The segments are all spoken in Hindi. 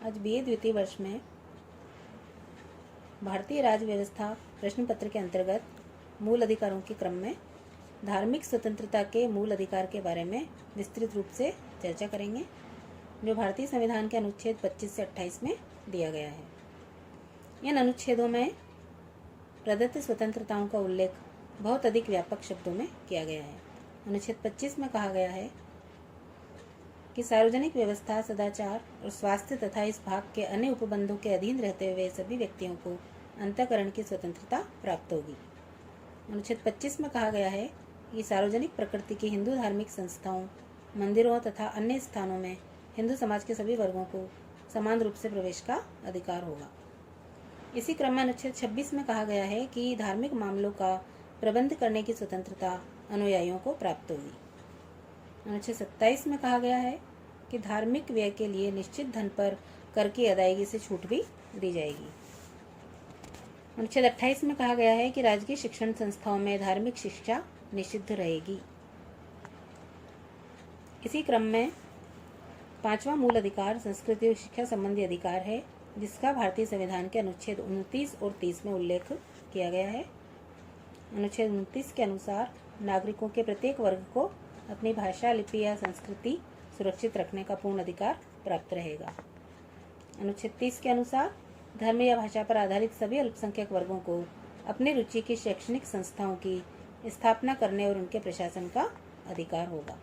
आज बीए द्वितीय वर्ष में भारतीय राज्य व्यवस्था प्रश्न पत्र के अंतर्गत मूल अधिकारों के क्रम में धार्मिक स्वतंत्रता के मूल अधिकार के बारे में विस्तृत रूप से चर्चा करेंगे, जो भारतीय संविधान के अनुच्छेद 25 से 28 में दिया गया है। इन अनुच्छेदों में प्रदत्त स्वतंत्रताओं का उल्लेख बहुत अधिक व्यापक शब्दों में किया गया है। अनुच्छेद 25 में कहा गया है कि सार्वजनिक व्यवस्था, सदाचार और स्वास्थ्य तथा इस भाग के अन्य उपबंधों के अधीन रहते हुए सभी व्यक्तियों को अंतःकरण की स्वतंत्रता प्राप्त होगी। अनुच्छेद 25 में कहा गया है कि सार्वजनिक प्रकृति की हिंदू धार्मिक संस्थाओं, मंदिरों तथा अन्य स्थानों में हिंदू समाज के सभी वर्गों को समान रूप से प्रवेश का अधिकार होगा। इसी क्रम में अनुच्छेद 26 में कहा गया है कि धार्मिक मामलों का प्रबंध करने की स्वतंत्रता अनुयायियों को प्राप्त होगी। अनुच्छेद 27 में कहा गया है कि धार्मिक व्यय के लिए निश्चित धन पर कर की अदायगी से छूट भी दी जाएगी। अनुच्छेद 28 में कहा गया है कि राजकीय शिक्षण संस्थाओं में धार्मिक शिक्षा निषिद्ध रहेगी। इसी क्रम में पांचवा मूल अधिकार संस्कृति और शिक्षा संबंधी अधिकार है, जिसका भारतीय संविधान के अनुच्छेद 29 और 30 में उल्लेख किया गया है। अनुच्छेद 29 के अनुसार नागरिकों के प्रत्येक वर्ग को अपनी भाषा, लिपि या संस्कृति सुरक्षित रखने का पूर्ण अधिकार प्राप्त रहेगा। अनुच्छेद 30 के अनुसार धर्म या भाषा पर आधारित सभी अल्पसंख्यक वर्गों को अपनी रुचि की शैक्षणिक संस्थाओं की स्थापना करने और उनके प्रशासन का अधिकार होगा।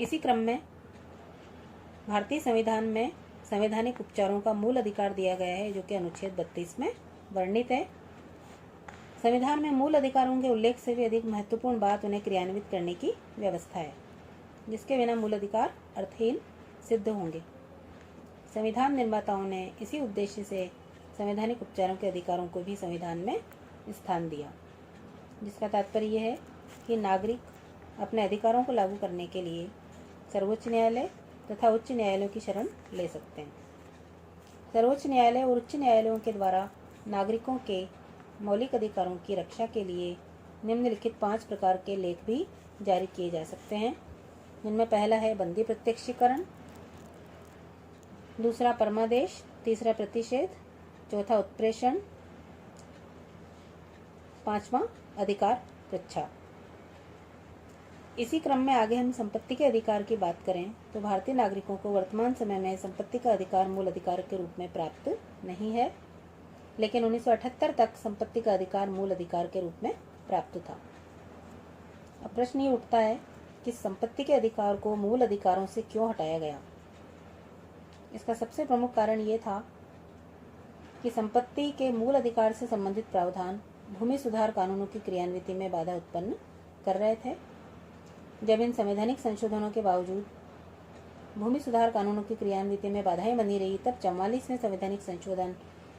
इसी क्रम में भारतीय संविधान में संवैधानिक उपचारों का मूल अधिकार दिया गया है, जो कि अनुच्छेद 32 में वर्णित है। संविधान में मूल अधिकारों के उल्लेख से भी अधिक महत्वपूर्ण बात उन्हें क्रियान्वित करने की व्यवस्था है, जिसके बिना मूल अधिकार अर्थहीन सिद्ध होंगे। संविधान निर्माताओं ने इसी उद्देश्य से संवैधानिक उपचारों के अधिकारों को भी संविधान में स्थान दिया, जिसका तात्पर्य यह है कि नागरिक अपने अधिकारों को लागू करने के लिए सर्वोच्च न्यायालय तथा उच्च न्यायालयों की शरण ले सकते हैं। सर्वोच्च न्यायालय और उच्च न्यायालयों के द्वारा नागरिकों के मौलिक अधिकारों की रक्षा के लिए निम्नलिखित 5 प्रकार के लेख भी जारी किए जा सकते हैं, जिनमें पहला है बंदी प्रत्यक्षीकरण, दूसरा परमादेश, तीसरा प्रतिषेध, चौथा उत्प्रेषण, पांचवा अधिकार पृच्छा। इसी क्रम में आगे हम संपत्ति के अधिकार की बात करें तो भारतीय नागरिकों को वर्तमान समय में संपत्ति का अधिकार मूल अधिकार के रूप में प्राप्त नहीं है, लेकिन 1978 तक संपत्ति का अधिकार मूल अधिकार के रूप में प्राप्त था। अब प्रश्न ये उठता है कि संपत्ति के अधिकार को मूल अधिकारों से क्यों हटाया गया। इसका सबसे प्रमुख कारण ये था कि संपत्ति के मूल अधिकार से संबंधित प्रावधान भूमि सुधार कानूनों की क्रियान्विति में बाधा उत्पन्न कर रहे थे। जब इन संवैधानिक संशोधनों के बावजूद भूमि सुधार कानूनों की क्रियान्विति में बाधाएं बनी रही, तब 44वें संवैधानिक संशोधन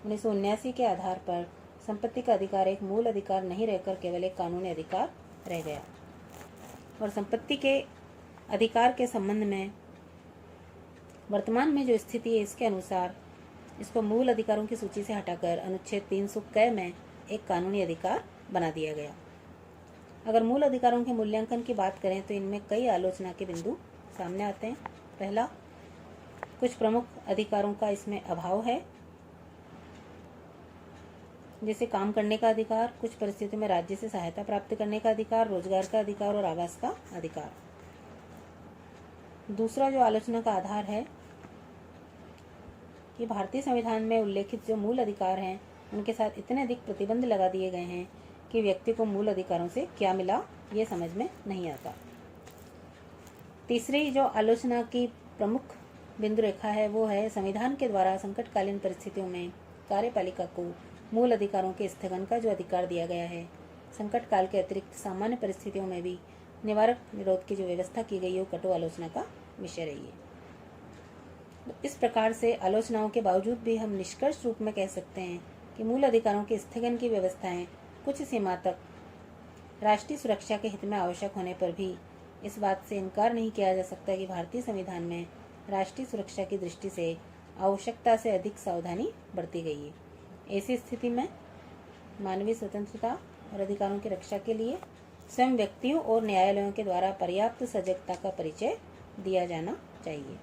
1979 के आधार पर संपत्ति का अधिकार एक मूल अधिकार नहीं रहकर केवल एक कानूनी अधिकार रह गया और संपत्ति के अधिकार के संबंध में वर्तमान में जो स्थिति है, इसके अनुसार इसको मूल अधिकारों की सूची से हटाकर अनुच्छेद 300 क में एक कानूनी अधिकार बना दिया गया। अगर मूल अधिकारों के मूल्यांकन की बात करें तो इनमें कई आलोचना के बिंदु सामने आते हैं। पहला, कुछ प्रमुख अधिकारों का इसमें अभाव है, जैसे काम करने का अधिकार, कुछ परिस्थितियों में राज्य से सहायता प्राप्त करने का अधिकार, रोजगार का अधिकार और आवास का अधिकार। दूसरा जो आलोचना का आधार है कि भारतीय संविधान में उल्लेखित जो मूल अधिकार हैं, उनके साथ इतने अधिक प्रतिबंध लगा दिए गए हैं कि व्यक्ति को मूल अधिकारों से क्या मिला ये समझ में नहीं आता। तीसरी जो आलोचना की प्रमुख बिंदु रेखा है, वो है संविधान के द्वारा संकटकालीन परिस्थितियों में कार्यपालिका को मूल अधिकारों के स्थगन का जो अधिकार दिया गया है, संकट काल के अतिरिक्त सामान्य परिस्थितियों में भी निवारक निरोध की जो व्यवस्था की गई है, वो कटु आलोचना का विषय रही है। इस प्रकार से आलोचनाओं के बावजूद भी हम निष्कर्ष रूप में कह सकते हैं कि मूल अधिकारों के स्थगन की व्यवस्थाएं कुछ सीमा तक राष्ट्रीय सुरक्षा के हित में आवश्यक होने पर भी इस बात से इनकार नहीं किया जा सकता कि भारतीय संविधान में राष्ट्रीय सुरक्षा की दृष्टि से आवश्यकता से अधिक सावधानी बरती गई है। ऐसी स्थिति में मानवीय स्वतंत्रता और अधिकारों की रक्षा के लिए स्वयं व्यक्तियों और न्यायालयों के द्वारा पर्याप्त सजगता का परिचय दिया जाना चाहिए।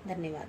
धन्यवाद।